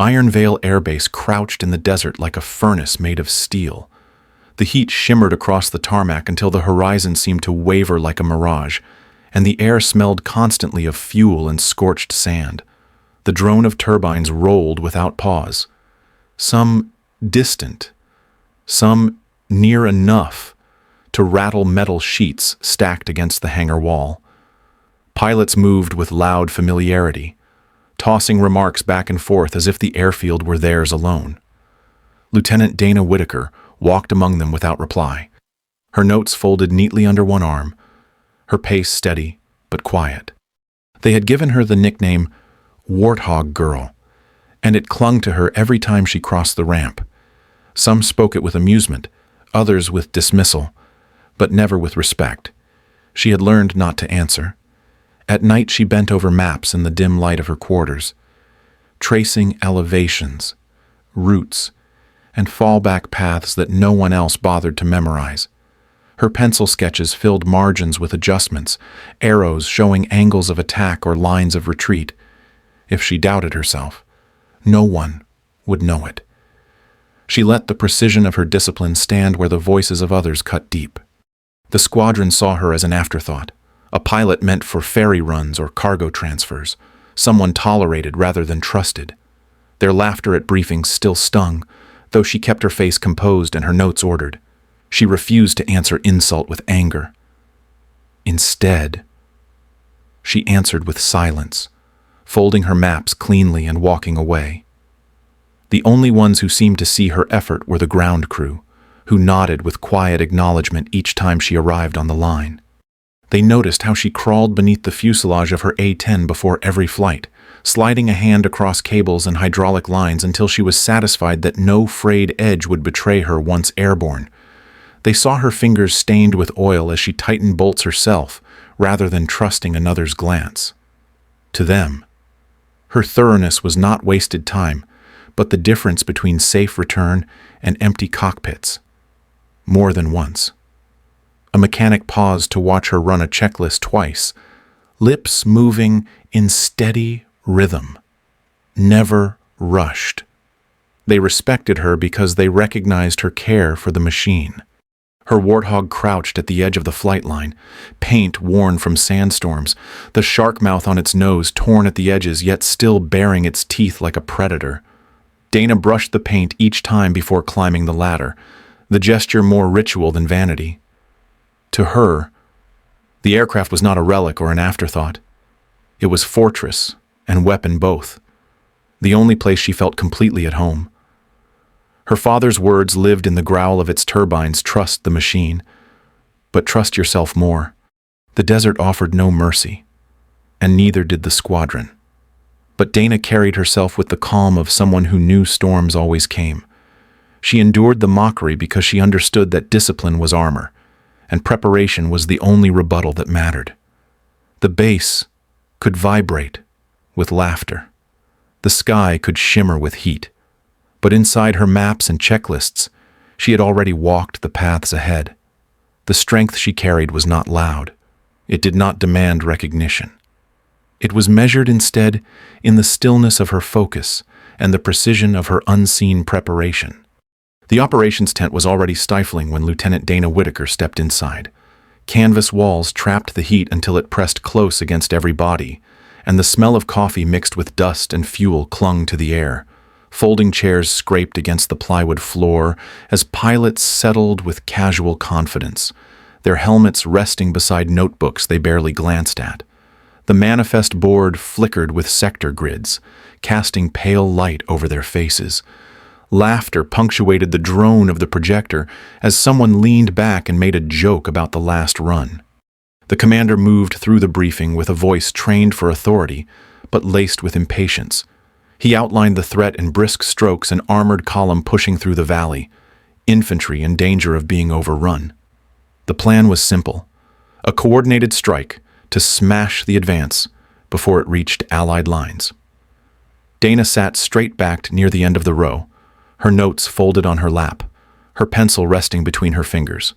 Iron Vale Air Base crouched in the desert like a furnace made of steel. The heat shimmered across the tarmac until the horizon seemed to waver like a mirage, and the air smelled constantly of fuel and scorched sand. The drone of turbines rolled without pause, some distant, some near enough to rattle metal sheets stacked against the hangar wall. Pilots moved with loud familiarity, tossing remarks back and forth as if the airfield were theirs alone. Lieutenant Dana Whitaker walked among them without reply, her notes folded neatly under one arm, her pace steady but quiet. They had given her the nickname Warthog Girl, and it clung to her every time she crossed the ramp. Some spoke it with amusement, others with dismissal, but never with respect. She had learned not to answer. At night she bent over maps in the dim light of her quarters, tracing elevations, routes, and fallback paths that no one else bothered to memorize. Her pencil sketches filled margins with adjustments, arrows showing angles of attack or lines of retreat. If she doubted herself, no one would know it. She let the precision of her discipline stand where the voices of others cut deep. The squadron saw her as an afterthought, a pilot meant for ferry runs or cargo transfers, someone tolerated rather than trusted. Their laughter at briefings still stung, though she kept her face composed and her notes ordered. She refused to answer insult with anger. Instead, she answered with silence, folding her maps cleanly and walking away. The only ones who seemed to see her effort were the ground crew, who nodded with quiet acknowledgement each time she arrived on the line. They noticed how she crawled beneath the fuselage of her A-10 before every flight, sliding a hand across cables and hydraulic lines until she was satisfied that no frayed edge would betray her once airborne. They saw her fingers stained with oil as she tightened bolts herself, rather than trusting another's glance. To them, her thoroughness was not wasted time, but the difference between safe return and empty cockpits. More than once. A mechanic paused to watch her run a checklist twice, lips moving in steady rhythm, never rushed. They respected her because they recognized her care for the machine. Her Warthog crouched at the edge of the flight line, paint worn from sandstorms, the shark mouth on its nose torn at the edges yet still baring its teeth like a predator. Dana brushed the paint each time before climbing the ladder, the gesture more ritual than vanity. To her, the aircraft was not a relic or an afterthought. It was fortress and weapon both, the only place she felt completely at home. Her father's words lived in the growl of its turbines, trust the machine, but trust yourself more. The desert offered no mercy, and neither did the squadron. But Dana carried herself with the calm of someone who knew storms always came. She endured the mockery because she understood that discipline was armor, and preparation was the only rebuttal that mattered. The base could vibrate with laughter. The sky could shimmer with heat. But inside her maps and checklists, she had already walked the paths ahead. The strength she carried was not loud. It did not demand recognition. It was measured instead in the stillness of her focus and the precision of her unseen preparation. The operations tent was already stifling when Lieutenant Dana Whitaker stepped inside. Canvas walls trapped the heat until it pressed close against every body, and the smell of coffee mixed with dust and fuel clung to the air. Folding chairs scraped against the plywood floor as pilots settled with casual confidence, their helmets resting beside notebooks they barely glanced at. The manifest board flickered with sector grids, casting pale light over their faces. Laughter punctuated the drone of the projector as someone leaned back and made a joke about the last run. The commander moved through the briefing with a voice trained for authority, but laced with impatience. He outlined the threat in brisk strokes, an armored column pushing through the valley, infantry in danger of being overrun. The plan was simple, a coordinated strike to smash the advance before it reached Allied lines. Dana sat straight-backed near the end of the row, her notes folded on her lap, her pencil resting between her fingers.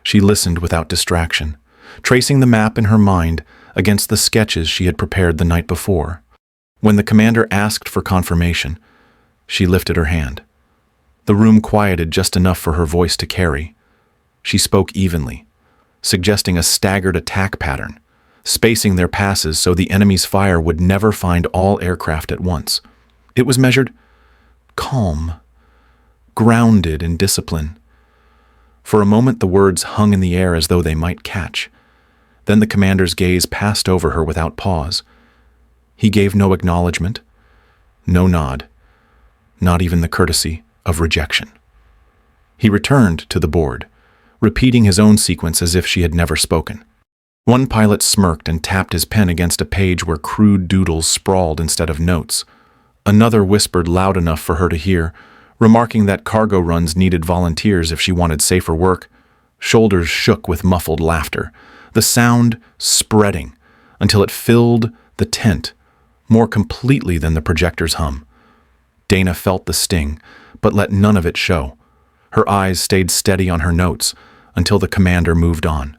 She listened without distraction, tracing the map in her mind against the sketches she had prepared the night before. When the commander asked for confirmation, She lifted her hand. The room quieted just enough for her voice to carry. She spoke evenly, suggesting a staggered attack pattern, spacing their passes so the enemy's fire would never find all aircraft at once. It was measured, calm, grounded in discipline. For a moment the words hung in the air as though they might catch. Then the commander's gaze passed over her without pause. He gave no acknowledgement, no nod, not even the courtesy of rejection. He returned to the board, repeating his own sequence as if she had never spoken. One pilot smirked and tapped his pen against a page where crude doodles sprawled instead of notes. Another whispered loud enough for her to hear, remarking that cargo runs needed volunteers if she wanted safer work. Shoulders shook with muffled laughter, the sound spreading until it filled the tent more completely than the projector's hum. Dana felt the sting, but let none of it show. Her eyes stayed steady on her notes until the commander moved on.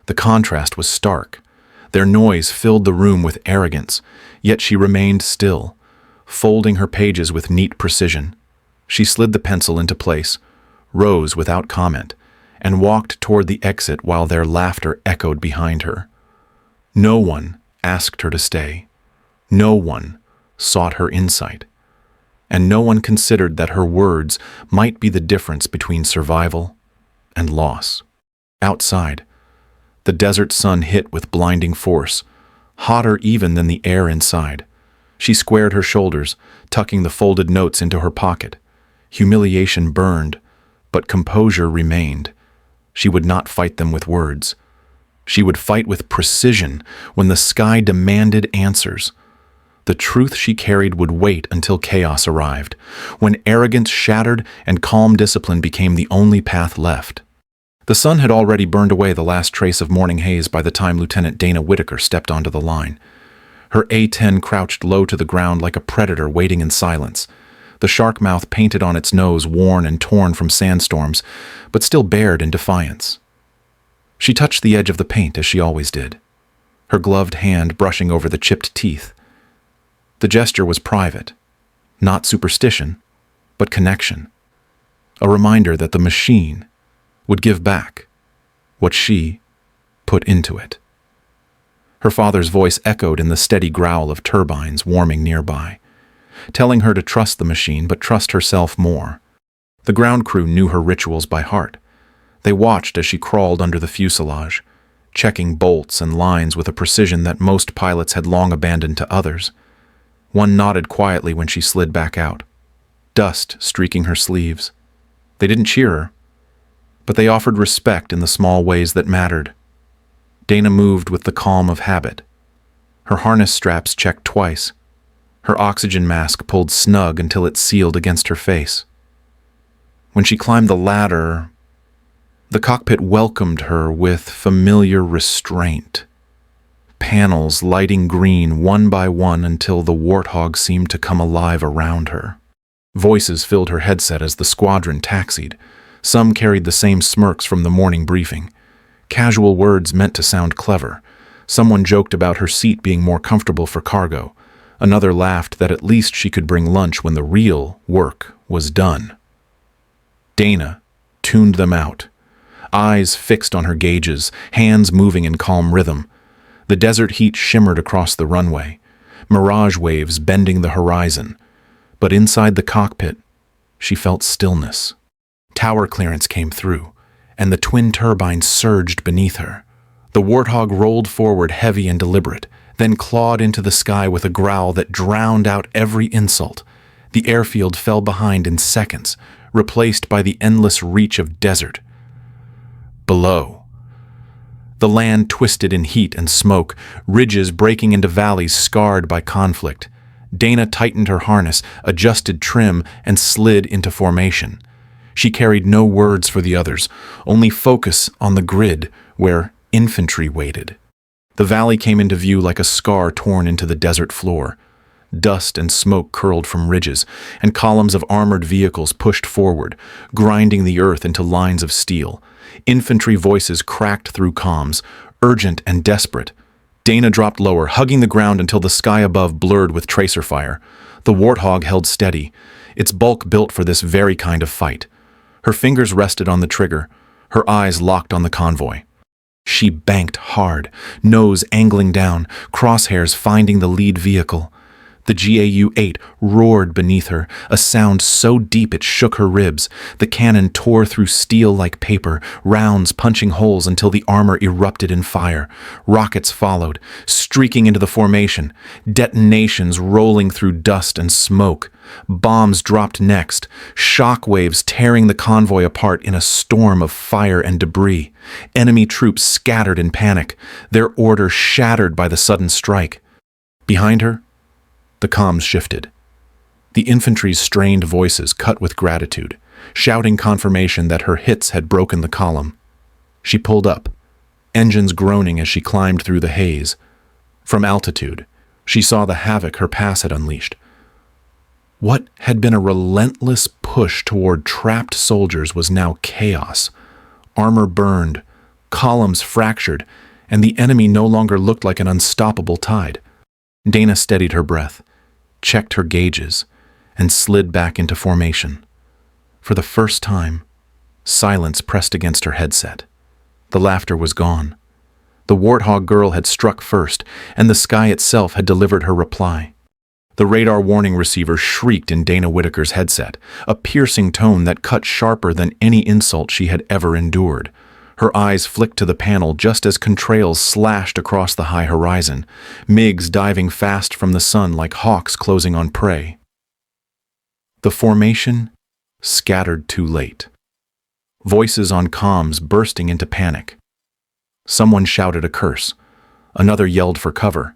The contrast was stark. Their noise filled the room with arrogance, yet she remained still, folding her pages with neat precision. She slid the pencil into place, rose without comment, and walked toward the exit while their laughter echoed behind her. No one asked her to stay. No one sought her insight. And no one considered that her words might be the difference between survival and loss. Outside, the desert sun hit with blinding force, hotter even than the air inside. She squared her shoulders, tucking the folded notes into her pocket. Humiliation burned, but composure remained. She would not fight them with words. She would fight with precision when the sky demanded answers. The truth she carried would wait until chaos arrived, when arrogance shattered and calm discipline became the only path left. The sun had already burned away the last trace of morning haze by the time Lieutenant Dana Whitaker stepped onto the line. Her A-10 crouched low to the ground like a predator waiting in silence, the shark mouth painted on its nose, worn and torn from sandstorms, but still bared in defiance. She touched the edge of the paint as she always did, her gloved hand brushing over the chipped teeth. The gesture was private, not superstition, but connection, a reminder that the machine would give back what she put into it. Her father's voice echoed in the steady growl of turbines warming nearby, telling her to trust the machine but trust herself more. The ground crew knew her rituals by heart. They watched as she crawled under the fuselage, checking bolts and lines with a precision that most pilots had long abandoned to others. One nodded quietly when she slid back out, dust streaking her sleeves. They didn't cheer her, but they offered respect in the small ways that mattered. Dana moved with the calm of habit. Her harness straps checked twice. Her oxygen mask pulled snug until it sealed against her face. When she climbed the ladder, the cockpit welcomed her with familiar restraint. Panels lighting green one by one until the Warthog seemed to come alive around her. Voices filled her headset as the Squadron taxied. Some carried the same smirks from the morning briefing. Casual words meant to sound clever. Someone joked about her seat being more comfortable for cargo. Another laughed that at least she could bring lunch when the real work was done. Dana tuned them out, eyes fixed on her gauges, hands moving in calm rhythm. The desert heat shimmered across the runway, mirage waves bending the horizon. But inside the cockpit, she felt stillness. Tower clearance came through, and the twin turbines surged beneath her. The Warthog rolled forward heavy and deliberate, then clawed into the sky with a growl that drowned out every insult. The airfield fell behind in seconds, replaced by the endless reach of desert. Below, the land twisted in heat and smoke, ridges breaking into valleys scarred by conflict. Dana tightened her harness, adjusted trim, and slid into formation. She carried no words for the others, only focus on the grid where infantry waited. The valley came into view like a scar torn into the desert floor. Dust and smoke curled from ridges, and columns of armored vehicles pushed forward, grinding the earth into lines of steel. Infantry voices cracked through comms, urgent and desperate. Dana dropped lower, hugging the ground until the sky above blurred with tracer fire. The Warthog held steady, its bulk built for this very kind of fight. Her fingers rested on the trigger, her eyes locked on the convoy. She banked hard, nose angling down, crosshairs finding the lead vehicle. The GAU-8 roared beneath her, a sound so deep it shook her ribs. The cannon tore through steel like paper, rounds punching holes until the armor erupted in fire. Rockets followed, streaking into the formation, detonations rolling through dust and smoke. Bombs dropped next, shock waves tearing the convoy apart in a storm of fire and debris. Enemy troops scattered in panic, their order shattered by the sudden strike. Behind her, the comms shifted. The infantry's strained voices cut with gratitude, shouting confirmation that her hits had broken the column. She pulled up, engines groaning as she climbed through the haze. From altitude, she saw the havoc her pass had unleashed. What had been a relentless push toward trapped soldiers was now chaos. Armor burned, columns fractured, and the enemy no longer looked like an unstoppable tide. Dana steadied her breath, checked her gauges, and slid back into formation. For the first time, silence pressed against her headset. The laughter was gone. The Warthog girl had struck first, and the sky itself had delivered her reply. The radar warning receiver shrieked in Dana Whitaker's headset, a piercing tone that cut sharper than any insult she had ever endured. Her eyes flicked to the panel just as contrails slashed across the high horizon, MiGs diving fast from the sun like hawks closing on prey. The formation scattered too late. Voices on comms bursting into panic. Someone shouted a curse, another yelled for cover,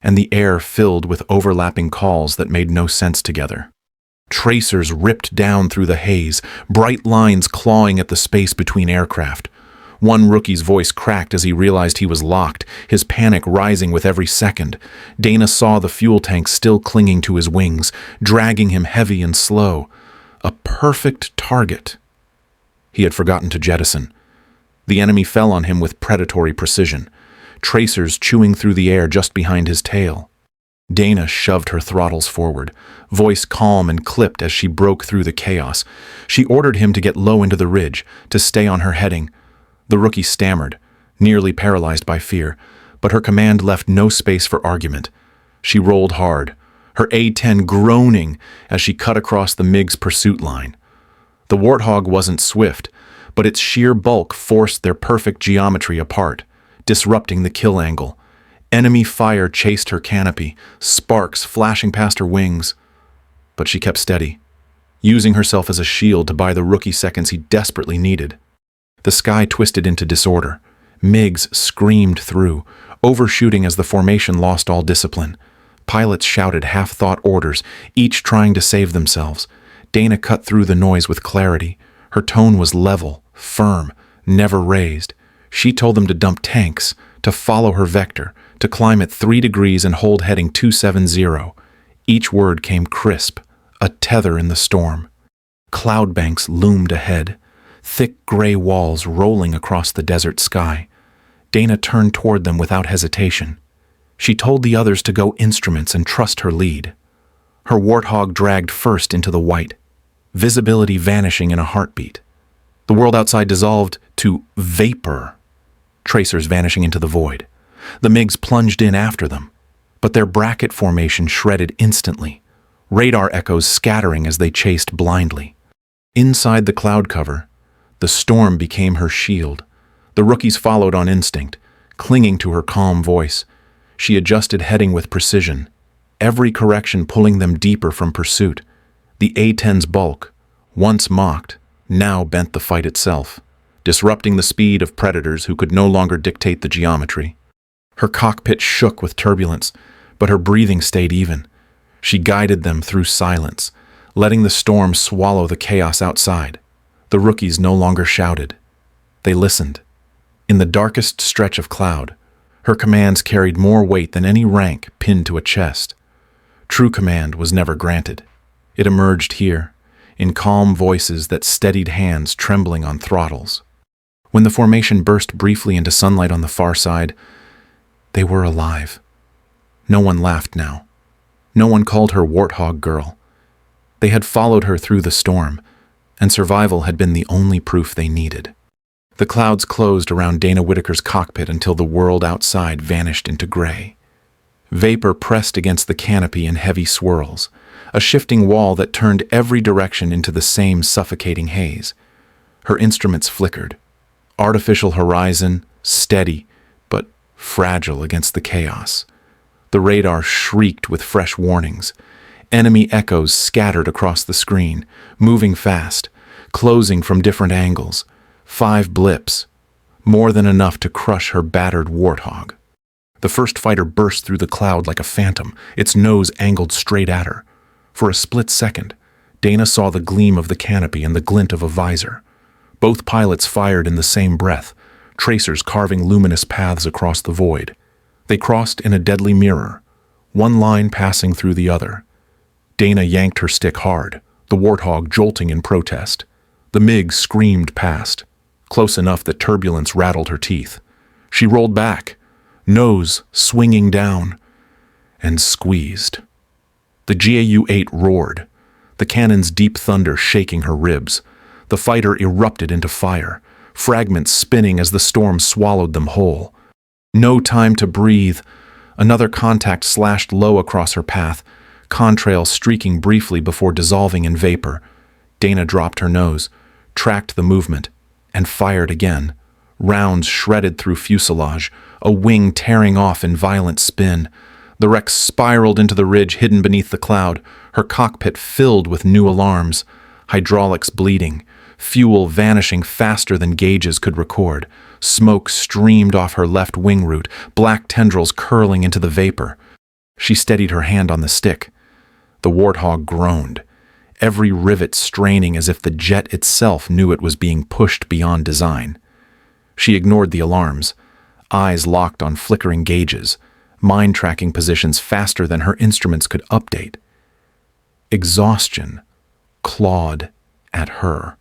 and the air filled with overlapping calls that made no sense together. Tracers ripped down through the haze, bright lines clawing at the space between aircraft. One rookie's voice cracked as he realized he was locked, his panic rising with every second. Dana saw the fuel tank still clinging to his wings, dragging him heavy and slow. A perfect target. He had forgotten to jettison. The enemy fell on him with predatory precision, tracers chewing through the air just behind his tail. Dana shoved her throttles forward, voice calm and clipped as she broke through the chaos. She ordered him to get low into the ridge, to stay on her heading. The rookie stammered, nearly paralyzed by fear, but her command left no space for argument. She rolled hard, her A-10 groaning as she cut across the MiG's pursuit line. The Warthog wasn't swift, but its sheer bulk forced their perfect geometry apart, disrupting the kill angle. Enemy fire chased her canopy, sparks flashing past her wings. But she kept steady, using herself as a shield to buy the rookie seconds he desperately needed. The sky twisted into disorder. MiGs screamed through, overshooting as the formation lost all discipline. Pilots shouted half-thought orders, each trying to save themselves. Dana cut through the noise with clarity. Her tone was level, firm, never raised. She told them to dump tanks, to follow her vector, to climb at 3 degrees and hold heading 270. Each word came crisp, a tether in the storm. Cloud banks loomed ahead, thick gray walls rolling across the desert sky. Dana turned toward them without hesitation. She told the others to go instruments and trust her lead. Her Warthog dragged first into the white, visibility vanishing in a heartbeat. The world outside dissolved to vapor, tracers vanishing into the void. The MiGs plunged in after them, but their bracket formation shredded instantly, radar echoes scattering as they chased blindly. Inside the cloud cover, the storm became her shield. The rookies followed on instinct, clinging to her calm voice. She adjusted heading with precision, every correction pulling them deeper from pursuit. The A-10's bulk, once mocked, now bent the fight itself, disrupting the speed of predators who could no longer dictate the geometry. Her cockpit shook with turbulence, but her breathing stayed even. She guided them through silence, letting the storm swallow the chaos outside. The rookies no longer shouted. They listened. In the darkest stretch of cloud, her commands carried more weight than any rank pinned to a chest. True command was never granted. It emerged here, in calm voices that steadied hands trembling on throttles. When the formation burst briefly into sunlight on the far side, they were alive. No one laughed now. No one called her Warthog girl. They had followed her through the storm, and survival had been the only proof they needed. The clouds closed around Dana Whitaker's cockpit until the world outside vanished into gray. Vapor pressed against the canopy in heavy swirls, a shifting wall that turned every direction into the same suffocating haze. Her instruments flickered. Artificial horizon, steady, but fragile against the chaos. The radar shrieked with fresh warnings. Enemy echoes scattered across the screen, moving fast, closing from different angles. 5 blips, more than enough to crush her battered Warthog. The first fighter burst through the cloud like a phantom, its nose angled straight at her. For a split second, Dana saw the gleam of the canopy and the glint of a visor. Both pilots fired in the same breath, tracers carving luminous paths across the void. They crossed in a deadly mirror, one line passing through the other. Dana yanked her stick hard, the Warthog jolting in protest. The MiG screamed past, close enough that turbulence rattled her teeth. She rolled back, nose swinging down, and squeezed. The GAU-8 roared, the cannon's deep thunder shaking her ribs. The fighter erupted into fire, fragments spinning as the storm swallowed them whole. No time to breathe. Another contact slashed low across her path, contrail streaking briefly before dissolving in vapor. Dana dropped her nose, tracked the movement, and fired again. Rounds shredded through fuselage, a wing tearing off in violent spin. The wreck spiraled into the ridge hidden beneath the cloud, her cockpit filled with new alarms. Hydraulics bleeding, fuel vanishing faster than gauges could record. Smoke streamed off her left wing root, black tendrils curling into the vapor. She steadied her hand on the stick. The Warthog groaned, every rivet straining as if the jet itself knew it was being pushed beyond design. She ignored the alarms, eyes locked on flickering gauges, mind tracking positions faster than her instruments could update. Exhaustion clawed at her,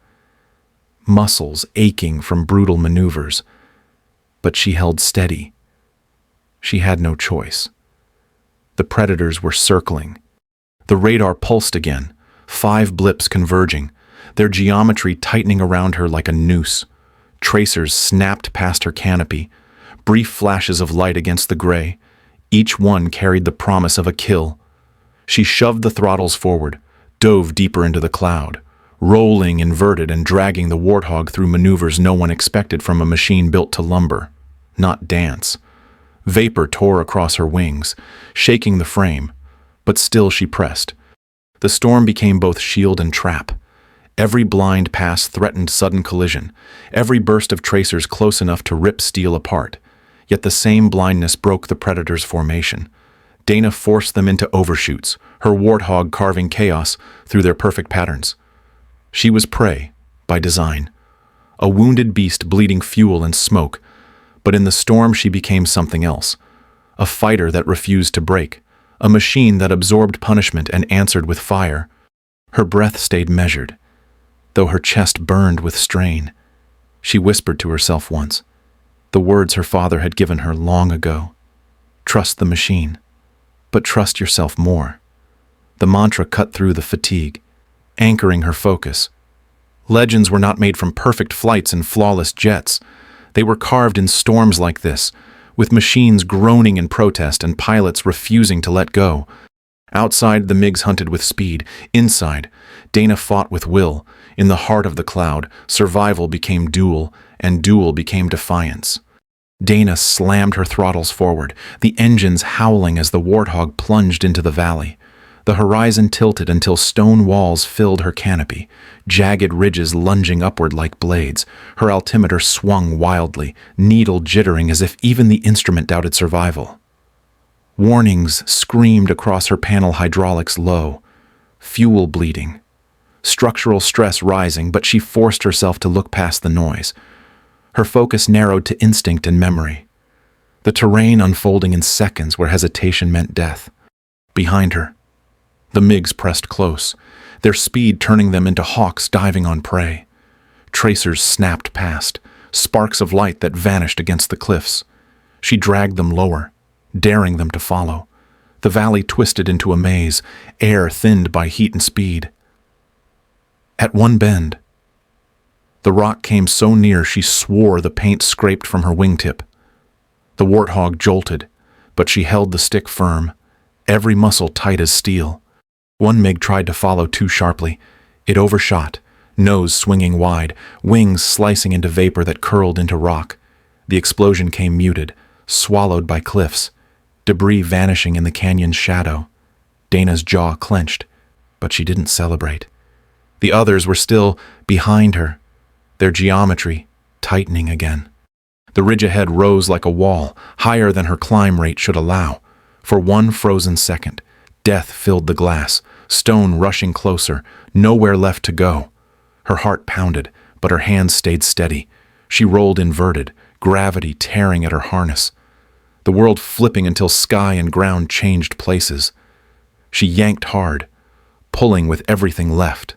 muscles aching from brutal maneuvers. But she held steady. She had no choice. The predators were circling. The radar pulsed again, 5 blips converging, their geometry tightening around her like a noose. Tracers snapped past her canopy, brief flashes of light against the gray. Each one carried the promise of a kill. She shoved the throttles forward, dove deeper into the cloud, rolling inverted and dragging the Warthog through maneuvers no one expected from a machine built to lumber, not dance. Vapor tore across her wings, shaking the frame, but still she pressed. The storm became both shield and trap. Every blind pass threatened sudden collision, every burst of tracers close enough to rip steel apart. Yet the same blindness broke the predators' formation. Dana forced them into overshoots, her Warthog carving chaos through their perfect patterns. She was prey, by design. A wounded beast bleeding fuel and smoke, but in the storm she became something else. A fighter that refused to break, a machine that absorbed punishment and answered with fire. Her breath stayed measured, though her chest burned with strain. She whispered to herself once, the words her father had given her long ago. Trust the machine, but trust yourself more. The mantra cut through the fatigue, anchoring her focus. Legends were not made from perfect flights and flawless jets. They were carved in storms like this, with machines groaning in protest and pilots refusing to let go. Outside, the MiGs hunted with speed. Inside, Dana fought with will. In the heart of the cloud, survival became duel, and duel became defiance. Dana slammed her throttles forward, the engines howling as the Warthog plunged into the valley. The horizon tilted until stone walls filled her canopy, jagged ridges lunging upward like blades. Her altimeter swung wildly, needle jittering as if even the instrument doubted survival. Warnings screamed across her panel hydraulics low. Fuel bleeding. Structural stress rising, but she forced herself to look past the noise. Her focus narrowed to instinct and memory. The terrain unfolding in seconds where hesitation meant death. Behind her, the MiGs pressed close, their speed turning them into hawks diving on prey. Tracers snapped past, sparks of light that vanished against the cliffs. She dragged them lower, daring them to follow. The valley twisted into a maze, air thinned by heat and speed. At one bend, the rock came so near she swore the paint scraped from her wingtip. The Warthog jolted, but she held the stick firm, every muscle tight as steel. One MiG tried to follow too sharply. It overshot, nose swinging wide, wings slicing into vapor that curled into rock. The explosion came muted, swallowed by cliffs, debris vanishing in the canyon's shadow. Dana's jaw clenched, but she didn't celebrate. The others were still behind her, their geometry tightening again. The ridge ahead rose like a wall, higher than her climb rate should allow. For one frozen second, death filled the glass, stone rushing closer, nowhere left to go. Her heart pounded, but her hands stayed steady. She rolled inverted, gravity tearing at her harness. The world flipping until sky and ground changed places. She yanked hard, pulling with everything left.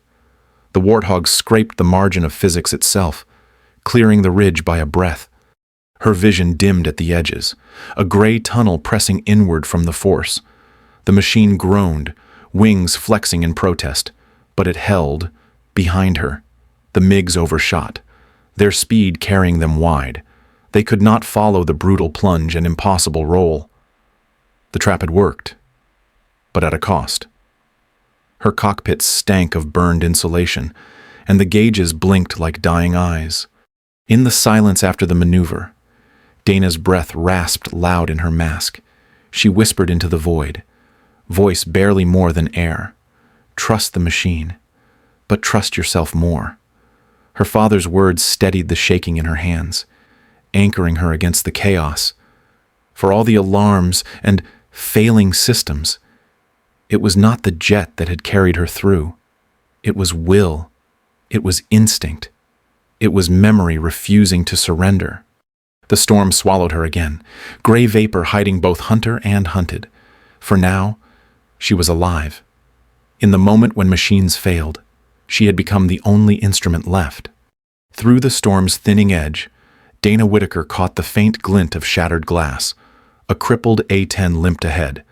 The Warthog scraped the margin of physics itself, clearing the ridge by a breath. Her vision dimmed at the edges, a gray tunnel pressing inward from the force. The machine groaned, wings flexing in protest, but it held, behind her. The MiGs overshot, their speed carrying them wide. They could not follow the brutal plunge and impossible roll. The trap had worked, but at a cost. Her cockpit stank of burned insulation, and the gauges blinked like dying eyes. In the silence after the maneuver, Dana's breath rasped loud in her mask. She whispered into the void, voice barely more than air. Trust the machine, but trust yourself more. Her father's words steadied the shaking in her hands, anchoring her against the chaos. For all the alarms and failing systems, it was not the jet that had carried her through. It was will. It was instinct. It was memory refusing to surrender. The storm swallowed her again, gray vapor hiding both hunter and hunted. For now, she was alive. In the moment when machines failed, she had become the only instrument left. Through the storm's thinning edge, Dana Whitaker caught the faint glint of shattered glass. A crippled A-10 limped ahead,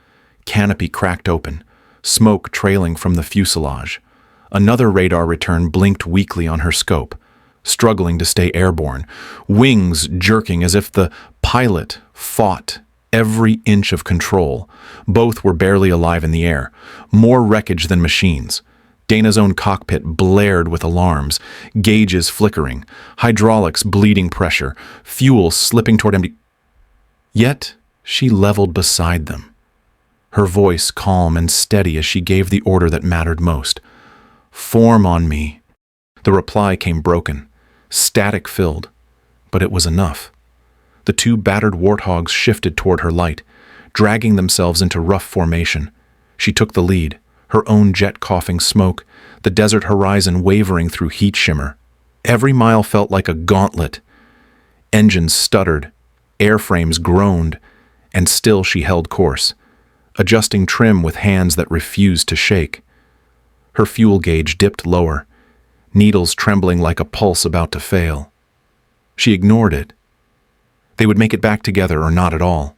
canopy cracked open, smoke trailing from the fuselage. Another radar return blinked weakly on her scope, struggling to stay airborne, wings jerking as if the pilot fought every inch of control. Both were barely alive in the air, more wreckage than machines. Dana's own cockpit blared with alarms, gauges flickering, hydraulics bleeding pressure, fuel slipping toward empty. Yet she leveled beside them, her voice calm and steady as she gave the order that mattered most. Form on me. The reply came broken, static-filled, but it was enough. The two battered Warthogs shifted toward her light, dragging themselves into rough formation. She took the lead, her own jet coughing smoke, the desert horizon wavering through heat shimmer. Every mile felt like a gauntlet. Engines stuttered, airframes groaned, and still she held course, adjusting trim with hands that refused to shake. Her fuel gauge dipped lower, needles trembling like a pulse about to fail. She ignored it. They would make it back together or not at all.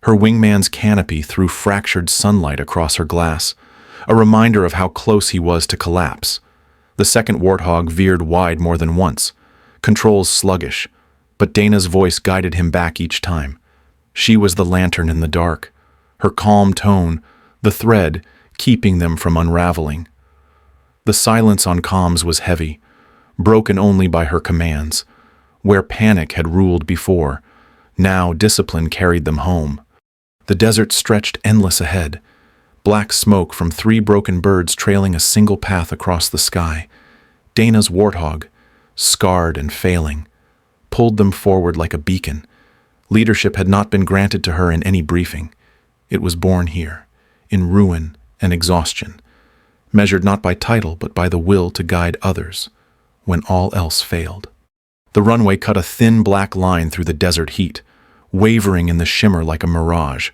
Her wingman's canopy threw fractured sunlight across her glass, a reminder of how close he was to collapse. The second Warthog veered wide more than once, controls sluggish, but Dana's voice guided him back each time. She was the lantern in the dark, her calm tone, the thread keeping them from unraveling. The silence on comms was heavy, broken only by her commands. Where panic had ruled before, now discipline carried them home. The desert stretched endless ahead, black smoke from 3 broken birds trailing a single path across the sky. Dana's Warthog, scarred and failing, pulled them forward like a beacon. Leadership had not been granted to her in any briefing. It was born here, in ruin and exhaustion, measured not by title but by the will to guide others when all else failed. The runway cut a thin black line through the desert heat, wavering in the shimmer like a mirage.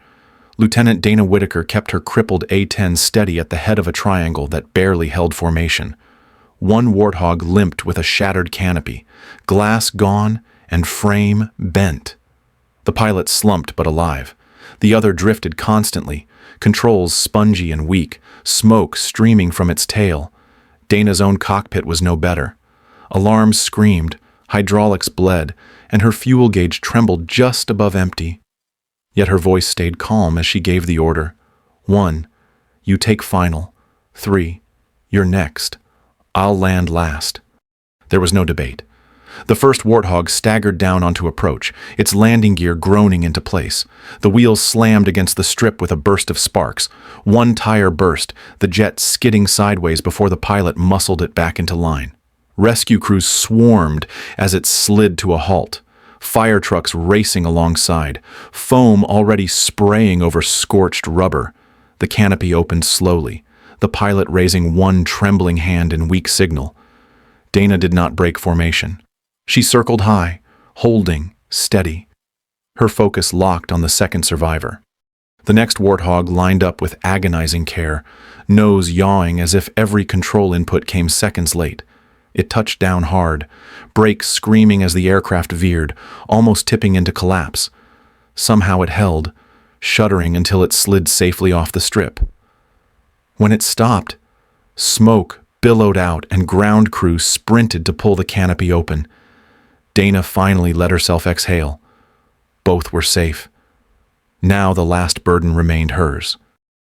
Lieutenant Dana Whitaker kept her crippled A-10 steady at the head of a triangle that barely held formation. One Warthog limped with a shattered canopy, glass gone and frame bent. The pilot slumped but alive. The other drifted constantly, controls spongy and weak, smoke streaming from its tail. Dana's own cockpit was no better. Alarms screamed, hydraulics bled, and her fuel gauge trembled just above empty. Yet her voice stayed calm as she gave the order. 1. You take final. 3. You're next. I'll land last. There was no debate. The first Warthog staggered down onto approach, its landing gear groaning into place. The wheels slammed against the strip with a burst of sparks. One tire burst, the jet skidding sideways before the pilot muscled it back into line. Rescue crews swarmed as it slid to a halt. Fire trucks racing alongside, foam already spraying over scorched rubber. The canopy opened slowly, the pilot raising one trembling hand in weak signal. Dana did not break formation. She circled high, holding, steady. Her focus locked on the second survivor. The next Warthog lined up with agonizing care, nose yawing as if every control input came seconds late. It touched down hard, brakes screaming as the aircraft veered, almost tipping into collapse. Somehow it held, shuddering until it slid safely off the strip. When it stopped, smoke billowed out and ground crew sprinted to pull the canopy open. Dana finally let herself exhale. Both were safe. Now the last burden remained hers.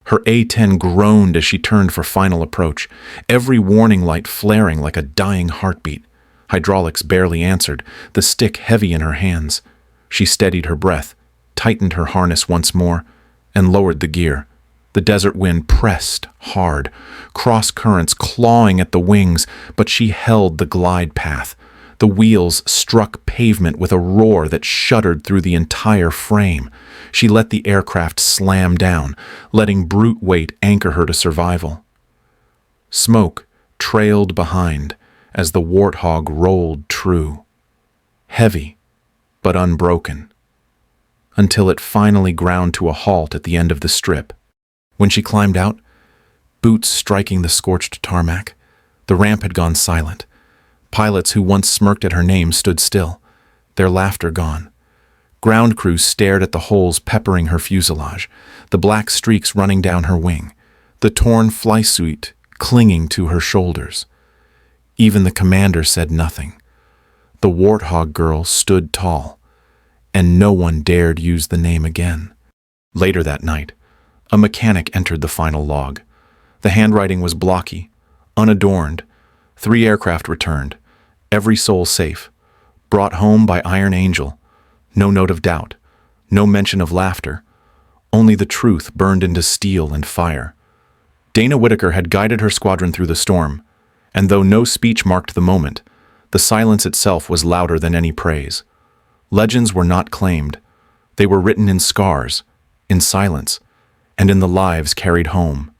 Her A-10 groaned as she turned for final approach, every warning light flaring like a dying heartbeat. Hydraulics barely answered, the stick heavy in her hands. She steadied her breath, tightened her harness once more, and lowered the gear. The desert wind pressed hard, cross currents clawing at the wings, but she held the glide path. The wheels struck pavement with a roar that shuddered through the entire frame. She let the aircraft slam down, letting brute weight anchor her to survival. Smoke trailed behind as the Warthog rolled true, heavy but unbroken, until it finally ground to a halt at the end of the strip. When she climbed out, boots striking the scorched tarmac, the ramp had gone silent. Pilots who once smirked at her name stood still, their laughter gone. Ground crews stared at the holes peppering her fuselage, the black streaks running down her wing, the torn flysuit clinging to her shoulders. Even the commander said nothing. The Warthog girl stood tall, and no one dared use the name again. Later that night, a mechanic entered the final log. The handwriting was blocky, unadorned. 3 aircraft returned, every soul safe, brought home by Iron Angel. No note of doubt, no mention of laughter. Only the truth burned into steel and fire. Dana Whitaker had guided her squadron through the storm, and though no speech marked the moment, the silence itself was louder than any praise. Legends were not claimed. They were written in scars, in silence, and in the lives carried home.